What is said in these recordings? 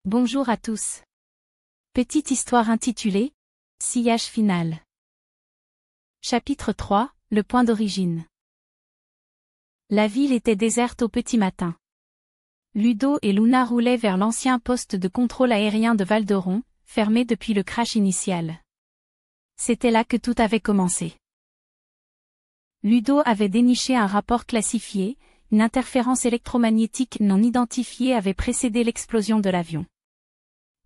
Bonjour à tous. Petite histoire intitulée « Sillage final ». Chapitre 3, le point d'origine. La ville était déserte au petit matin. Ludo et Luna roulaient vers l'ancien poste de contrôle aérien de Val-d'Oron, fermé depuis le crash initial. C'était là que tout avait commencé. Ludo avait déniché un rapport classifié, une interférence électromagnétique non identifiée avait précédé l'explosion de l'avion.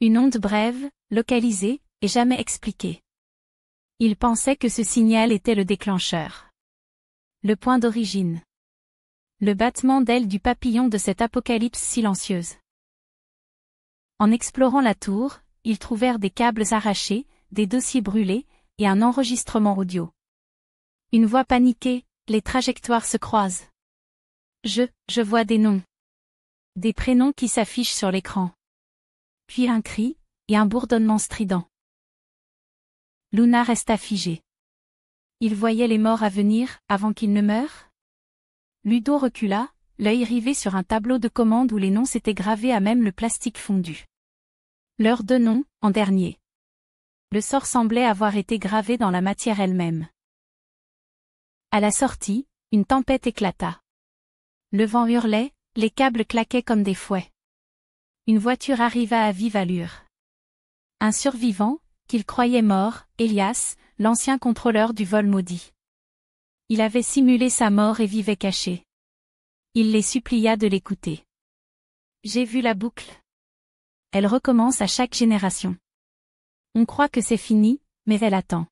Une onde brève, localisée, et jamais expliquée. Il pensait que ce signal était le déclencheur. Le point d'origine. Le battement d'ailes du papillon de cette apocalypse silencieuse. En explorant la tour, ils trouvèrent des câbles arrachés, des dossiers brûlés, et un enregistrement audio. Une voix paniquée, les trajectoires se croisent. Je vois des noms. Des prénoms qui s'affichent sur l'écran. Puis un cri, et un bourdonnement strident. Luna resta figée. Il voyait les morts à venir, avant qu'ils ne meurent? Ludo recula, l'œil rivé sur un tableau de commande où les noms s'étaient gravés à même le plastique fondu. Leurs deux noms, en dernier. Le sort semblait avoir été gravé dans la matière elle-même. À la sortie, une tempête éclata. Le vent hurlait, les câbles claquaient comme des fouets. Une voiture arriva à vive allure. Un survivant, qu'il croyait mort, Elias, l'ancien contrôleur du vol maudit. Il avait simulé sa mort et vivait caché. Il les supplia de l'écouter. J'ai vu la boucle. Elle recommence à chaque génération. On croit que c'est fini, mais elle attend.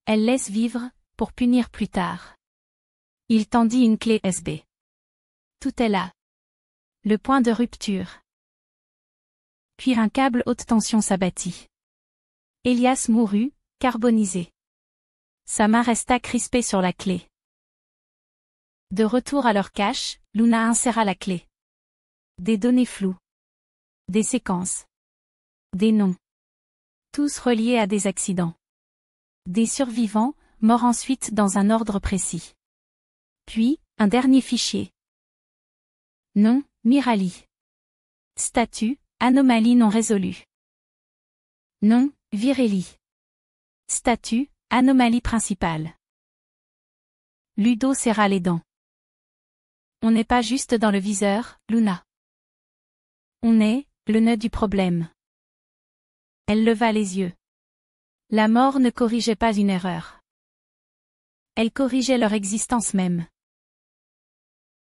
Elle laisse vivre, pour punir plus tard. Il tendit une clé USB. Tout est là. Le point de rupture. Puis un câble haute tension s'abattit. Elias mourut, carbonisé. Sa main resta crispée sur la clé. De retour à leur cache, Luna inséra la clé. Des données floues. Des séquences. Des noms. Tous reliés à des accidents. Des survivants, morts ensuite dans un ordre précis. Puis, un dernier fichier. Nom, Mirali. Statut, anomalie non résolue. Nom, Virelli. Statut, anomalie principale. Ludo serra les dents. On n'est pas juste dans le viseur, Luna. On est, le nœud du problème. Elle leva les yeux. La mort ne corrigeait pas une erreur. Elle corrigeait leur existence même.